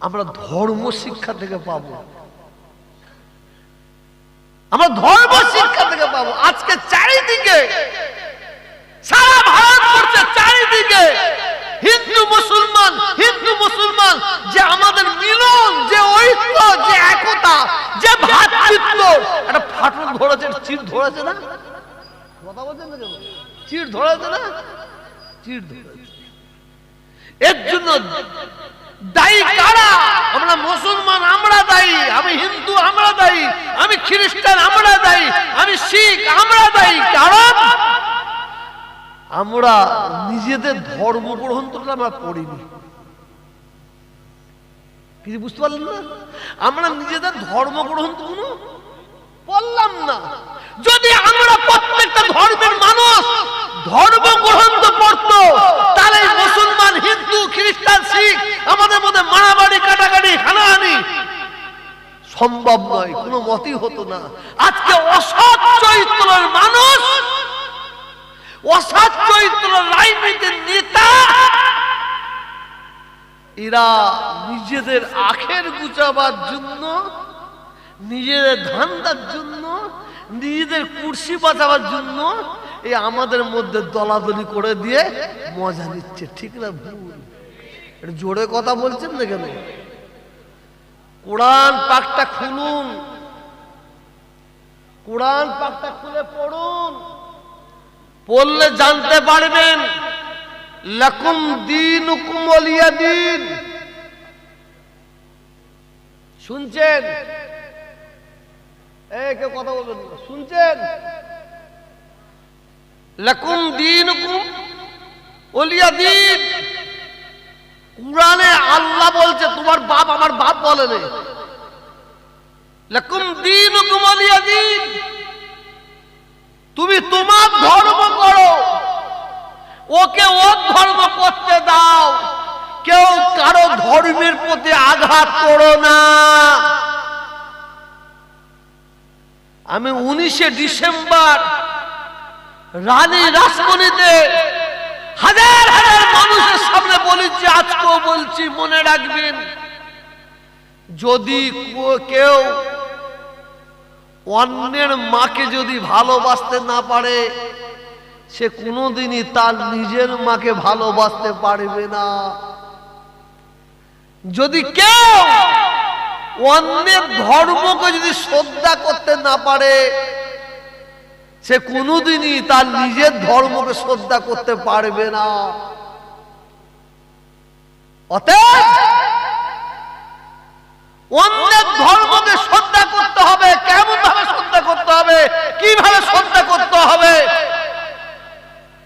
আমরা ধর্ম শিক্ষা থেকে পাবো, আমরা ধর্ম শিক্ষা থেকে পাবো। আজকে চারিদিকে সারা ভারতবর্ষে চারিদিকে হিন্দু মুসলমান যে আমাদের মিলন, যে ঐক্য, যে একতা, যে ভ্রাতৃত্ব, একটা ফাটল ধরেছে, চির ধরেছে না? কথা বলছেন না কেন? চির ধরেছে না? চির ধরেছে। এর জন্য দায়ী কারা? আমরা মুসলমান, আমরা দায়ী। আমি হিন্দু, আমরা দায়ী। আমি খ্রিস্টান, আমরা দায়ী। আমি শিখ, আমরা দায়ী। কারণ আমরা নিজেদের ধর্ম গ্রন্থটা আমরা পড়িনি। কিছু বুঝতে পারলেন না? আমরা নিজেদের ধর্মগ্রন্থগুলো পড়লাম না। যদি আমরা প্রত্যেকটা ধর্মের মানুষ ধর্মগ্রন্থ পড়তো, তাহলে মুসলমান, হিন্দু, খ্রিস্টান, শিখ আমাদের মধ্যে মারামারি, কাটাকাটি, হানাহানি সম্ভব নয়, কোনো মতই হতো না। আজকে অসৎ চরিত্রের মানুষ, অসৎ চরিত্রের রাজনীতির নেতা, এরা নিজেদের আখের গুছাবার জন্য, নিজেদের ধান্দার জন্য, নিজেদের কুর্সি বাঁচাবার জন্য এই আমাদের মধ্যে দলাদলি করে দিয়ে মজা নিচ্ছে। ঠিক না ভুল? এটা জোরে কথা বলছেন না কেন? কোরআন পাকটা খুলুন, কোরআন পাকটা খুলে পড়ুন, পড়লে জানতে পারবেন লাকুম দীনুকুম ওয়ালিয়া দীন। শুনছেন? কেউ কথা বলবেন না? শুনছেন? লাকুম দীনুকুম ওয়ালিয়া দীন। কুরআনে আল্লাহ বলছে, তোমার বাপ আমার বাপ বলে না। লাকুম দীনুকুম ওয়ালিয়া দীন, তুমি তোমার ধর্ম করো, ওকে ওর ধর্ম করতে দাও। কেউ কারো ধর্মের প্রতি আঘাত করো না। আমি 19শে ডিসেম্বর রানী রাসমণিতে হাজার হাজার মানুষের সামনে বলেছি, আজকেও বলছি, মনে রাখবেন, যদি কেউ অন্যের মাকে যদি ভালোবাসতে না পারে, সে কোনোদিনই তার নিজের মাকে ভালোবাসতে পারবে না। যদি কেউ অন্যের ধর্মকে যদি শ্রদ্ধা করতে না পারে, সে কোনোদিনই তার নিজের ধর্মকে শ্রদ্ধা করতে পারবে না। অতএব অন্যের ধর্মকে শ্রদ্ধা করতে হবে। কেমন ভাবে শ্রদ্ধা করতে হবে, কিভাবে শ্রদ্ধা করতে হবে,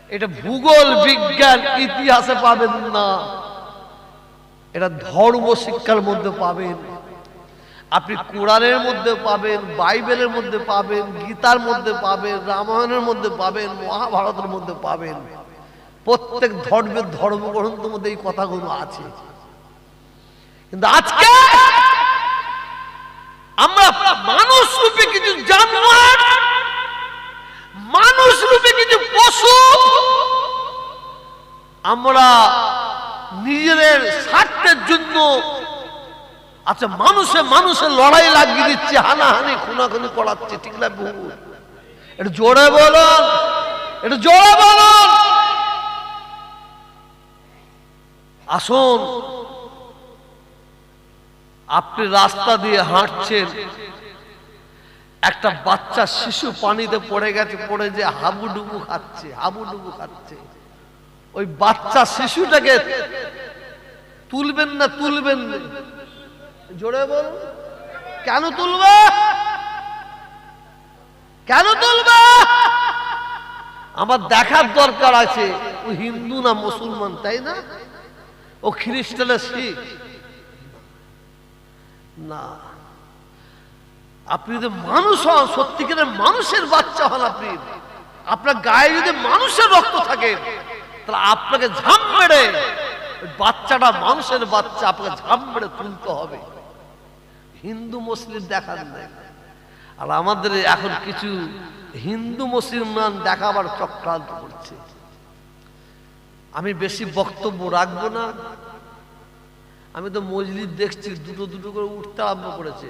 এটা ভূগোল, বিজ্ঞান, ইতিহাসে পাবেন না, এটা ধর্ম শিক্ষার মধ্যে পাবেন। আপনি কোরআনের মধ্যে পাবেন, বাইবেলের মধ্যে পাবেন, গীতার মধ্যে পাবেন, রামায়ণের মধ্যে পাবেন, মহাভারতের মধ্যে পাবেন। প্রত্যেক ধর্মের ধর্মগ্রন্থের মধ্যে এই কথাগুলো আছে। কিন্তু আজকে আমরা মানুষ রূপে কিছু জানোয়ার, মানুষ রূপে কিছু পশু, আমরা নিজেদের স্বার্থের জন্য আচ্ছা মানুষের লড়াই লাগিয়ে দিচ্ছে, হানাহানি, খুনাখুনি করাচ্ছে। ঠিক না ভুল? এটা জোরে বলুন, এটা জোরে বলুন। আসুন, আপনি রাস্তা দিয়ে হাঁটছেন, একটা বাচ্চা শিশু পানিতে পড়ে গেছে, পড়ে যে হাবুডুবু খাচ্ছে। ওই বাচ্চা শিশুটাকে তুলবেন না? তুলবেন না? জোরে বলুন, কেন তুলবে? কেন তুলবে? আমার দেখার দরকার আছে ও হিন্দু না মুসলমান, তাই না? ও খ্রিস্টান, শিখ না। আপনি যদি মানুষ হন, সত্যিকারের মানুষের বাচ্চা হন, আপনি আপনার গায়ে যদি মানুষের রক্ত থাকে, তাহলে আপনাকে ঝাঁপ মেরে বাচ্চাটা মানুষের বাচ্চা, আপনাকে ঝাঁপ মেরে তুলতে হবে। হিন্দু মুসলিম দেখার নাই। আর আমাদের এখন কিছু হিন্দু মুসলমান দেখাবার চক্রান্ত করছে। আমি বেশি বক্তব্য রাখবো না। আমি তো মজলিস দেখছি দুটো দুটো করে উঠতে আরম্ভ করেছে,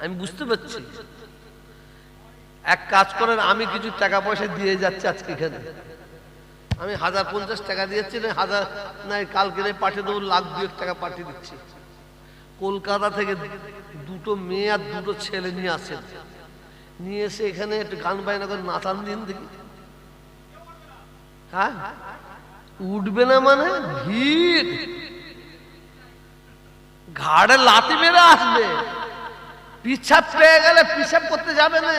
আমি বুঝতে পারছি। এক কাজ করেন, আমি কিছু টাকা পয়সা দিয়ে যাচ্ছি আজকে এখানে, আমি 1050 টাকা দিয়েছি, না 1000 নাই কালকে পাঠিয়ে দেবো, 1,02,000 টাকা পাঠিয়ে দিচ্ছি। কলকাতা থেকে দুটো মেয়ে আর দুটো ছেলে নিয়ে আসেন, নিয়ে এসে এখানে একটু গান বাজনা করে নাচান দিন দেখি। হ্যাঁ, উঠবে না মানে ভিড়, ঘাড়ে লাথি মেরে আসবে, পিছাপ পেয়ে গেলে পিছাপ করতে যাবে না,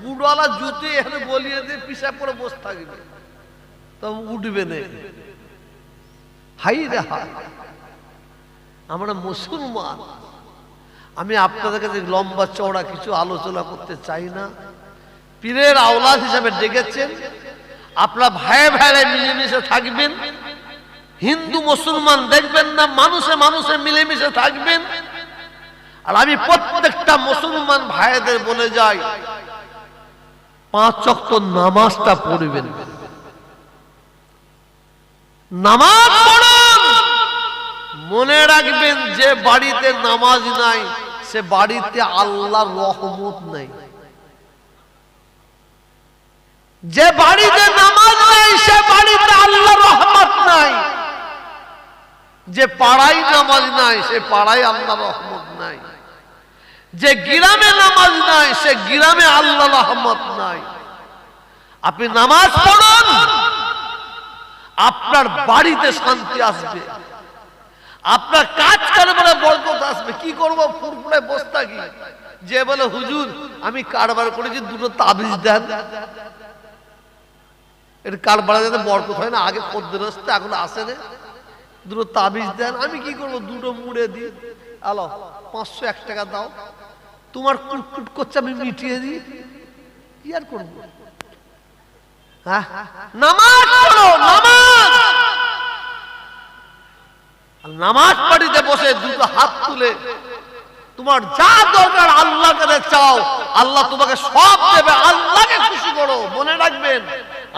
বুড়ওয়ালা জুতো এখানে গলিয়ে দিয়ে পিছাপ করে বসে থাকবে, তবে উঠবে না। হাই রে হাই, আমরা মুসলমান। আমি আপনাদের কাছে লম্বা চওড়া কিছু আলোচনা করতে চাই না। পীরের আওলাদ হিসাবে ডেকেছেন, আপনারা ভাই ভাইরা মিলেমিশে থাকবেন, হিন্দু মুসলমান দেখবেন না, মানুষে মানুষে মিলেমিশে থাকবেন। আর আমি প্রত্যেকটা মুসলমান ভাইদের বলে যাই, 5 ওয়াক্ত নামাজটা পড়বেন, নামাজ পড়ুন। মনে রাখবেন, যে বাড়িতে নামাজ নাই সে বাড়িতে আল্লাহর রহমত নাই। যে বাড়িতে নামাজ নাই সে বাড়িতে আল্লাহর রহমত নাই। যে পাড়ায় নামাজ নাই সে পাড়ায় আল্লাহর রহমত নাই। যে গ্রামে নামাজ নাই সে গ্রামে আল্লাহর রহমত নাই। আপনি নামাজ পড়ুন, আপনার বাড়িতে শান্তি আসবে, আপনার কাজ কারবারে বরকত আসবে। কি করব, ফুরফুরে বসে থাকি। যে বলে হুজুর আমি কারবার করেছি, দুটো তাবিজ দেন, এর কারবার যাতে বরকত হয় না, আগে খদ্দের আসতে এখন আসে না, দুটো তাবিজ দেন। আমি কি করবো, দুটো মুড়ে দিই, আলো 501 টাকা দাও, তোমার কুটকুট করছে আমি মিটিয়ে দিই, কি আর করবো। হ্যাঁ, নামাজ পড়ো, নামাজ। নামাজ পড়িতে বসে দুটো হাত তুলে তোমার যা দরকার আল্লাহর কাছে চাও, আল্লাহ তোমাকে সব দেবে। আল্লাহকে খুশি করো। মনে রাখবেন,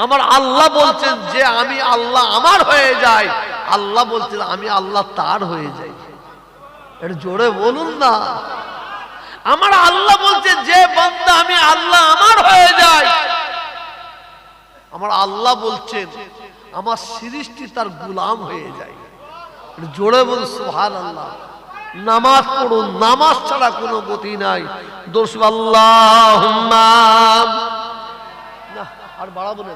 আমার আল্লাহ বলছেন যে আমি আল্লাহ আমার হয়ে যাই, আল্লাহ বলছেন আমি আল্লাহ তার হয়ে যাই। এটা জোরে বলুন না। আমার আল্লাহ বলছেন যে বান্দা আমি আল্লাহ আমার হয়ে যাই, আমার আল্লাহ বলছেন আমার সৃষ্টি তার গোলাম হয়ে যায়। জোরে বলুন সুবহানাল্লাহ। নামাজ পড়ুন, নামাজ ছাড়া কোনো গতি নাই। দোষ আল্লাহুম্মা না, আর বাড়াবো না,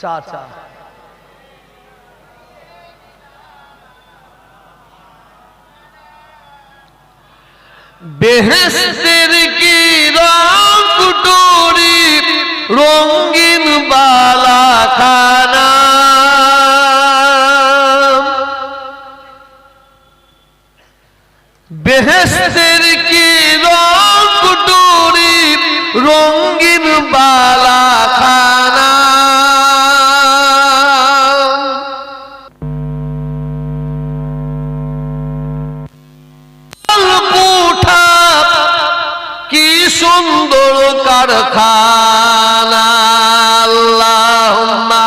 চা চা বেহেশতের কি রং কুটুরি রঙিন বালা খানা, বেহেশতের কি রং কুটুরি রঙিন বালা খানা, কি সুন্দর কারখানা। আল্লাহুম্মা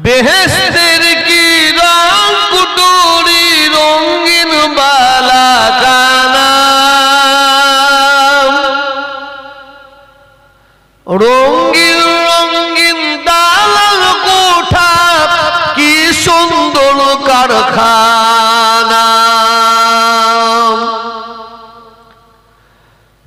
বেহেশতের কি রং কুটুরি রঙিন বালা খানা, রঙিন রঙিন দালাল কোঠা কি সুন্দর কারখানা,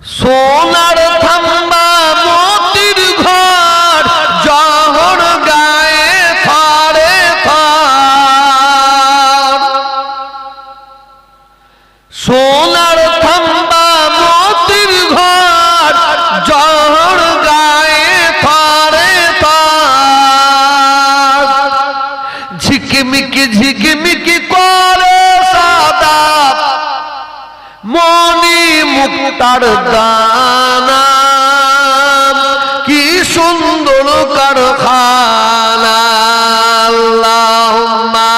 সোনার থাম্বা মতির ঘর জহর গায়ে ফাড়ে ফাড়, সোনার থাম্বা মতির ঘর জহর গায়ে ফাড়ে ফাড়, ঝিকমিকি ঝিকমিকি করে সাদা মনি মুক্তার দানা, কি কোন কারখানা আল্লাহুম্মা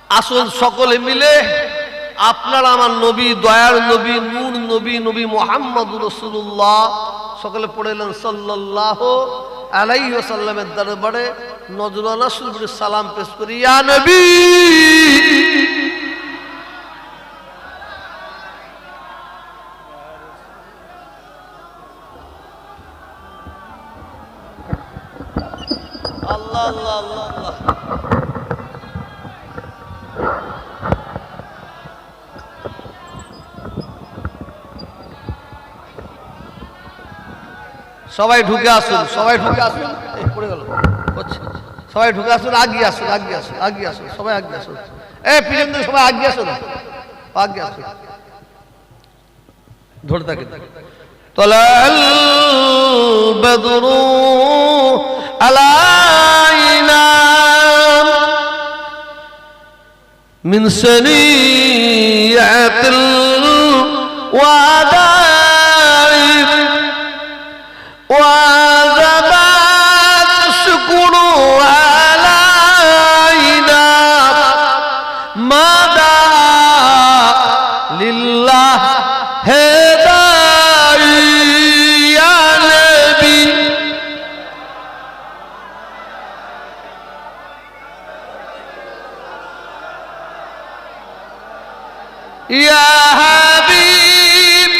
আসুন সকলে মিলে আপনার আমার নবী দয়ার নবী নূর নবী নবী মুহাম্মদুর রাসূলুল্লাহ সকলে পড়লেন সাল্লাল্লাহু আলাইহি ওয়াসাল্লামের দরবারে নজরানা শুরু সালাম পেশ করি ইয়া নবী আল্লাহ আল্লাহ আল্লাহ আল্লাহ সবাই ঢুকে আসুন সবাই ঢুকে আসুন এই পড়ে গেল সবাই ঢুকে আসুন আগিয়ে আসুন আগিয়ে আসুন আগিয়ে আসুন সবাই আগিয়ে আসুন এই পিছন থেকে সবাই আগিয়ে আসুন আগিয়ে আসুন ধরে থাকেন তলাল বদরু আলাইনা মিন সানিয়াতিল ওয়াদা وَذَبَتْ شُكْرُ عَلَيْنَا مَدَى لِلَّهِ هَدَايِ يَا نَبِي يَا حبيب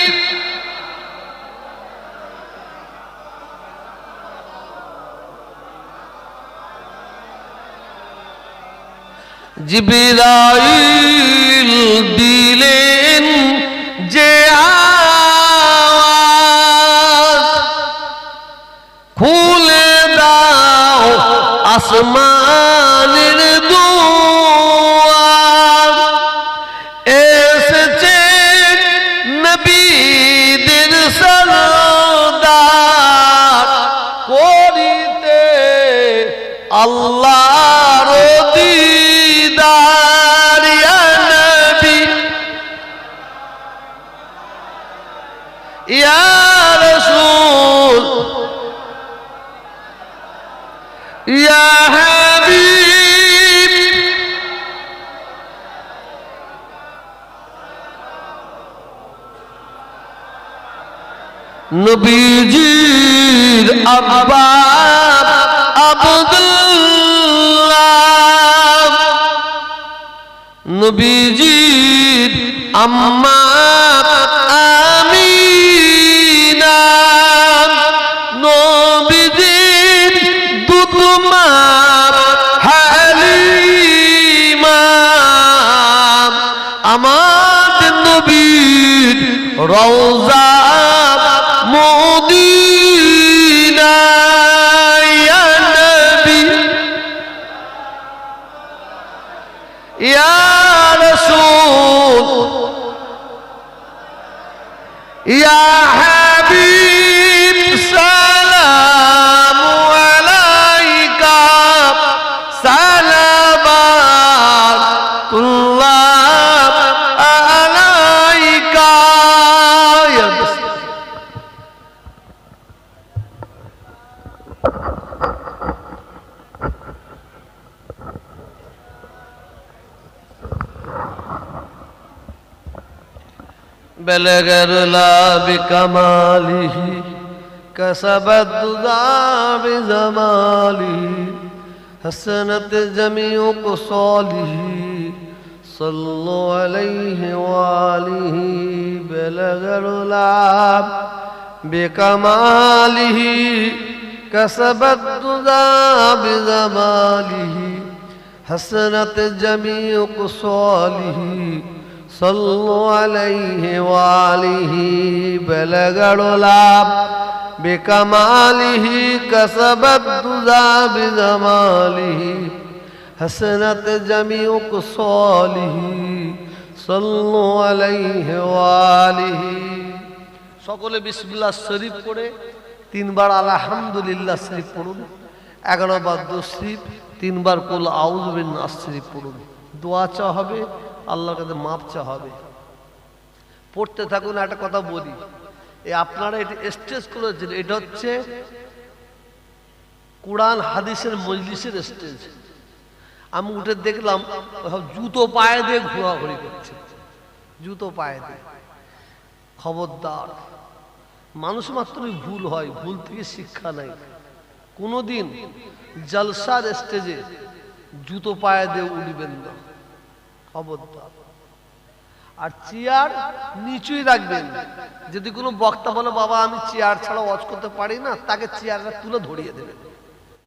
জিবরাইল দিলেন যে আওয়াজ খুলে দাও আসমানের দুয়ার এসেছে নবীদের সরদার করিতে আল্লাহর দিদার ইয়া নবী ইয়া রাসূল ইয়া হাবিব নবীজির আব্বা আব্দুল্লাহ নবীজির আম্মা আমিনা নবীজির দুধমা হালিমা আমাদের নবীর রওজা মদিনা ইয়া নবী ইয়া রাসূল ইয়া হাবিব সালামু আলাইকা সালামাতুল্লাহ আলাইকা ইয়া بلغ العلا بكماله كسب الدجى بجماله حسنت جميع خصاله صلوا عليه وآله بلغ العلا بكماله كسب الدجى بجماله حسنت جميع خصاله صلوا عليه وآله بلغ العلا بكماله كسب الدجى بجماله حسنت جميع خصاله صلوا عليه وآله সকলে বিসমিল্লাহ শরীফ পড়ে 3 বার আলহামদুলিল্লাহ শরীফ পড়ুন, 11 বার দরুদ শরীফ, 3 বার কুল আউযু বিন্নাস শরীফ পড়ুন। দোয়া চাওয়া হবে, আল্লাহর কাছে মাপ চাওয়া হবে। পড়তে থাকুন। একটা কথা বলি, এই আপনারা এটা স্টেজ করেছেন, এটা হচ্ছে কোরআন হাদিসের মজলিসের স্টেজ। আমি উঠে দেখলাম জুতো পায়ে দিয়ে ঘোরাঘুরি করছে, জুতো পায়ে দিয়ে। খবরদার, মানুষ মাত্রই ভুল হয়, ভুল থেকে শিক্ষা নাই। কোনোদিন জলসার স্টেজে জুতো পায়ে দিয়ে উঠবেন না, খবরদার। আর চেয়ার নিচুই রাখবেন। যদি কোনো বক্তা বলে বাবা আমি চেয়ার ছাড়া ওয়াজ করতে পারি না, তাকে চেয়ারটা তুলে ধরিয়ে দেবেন।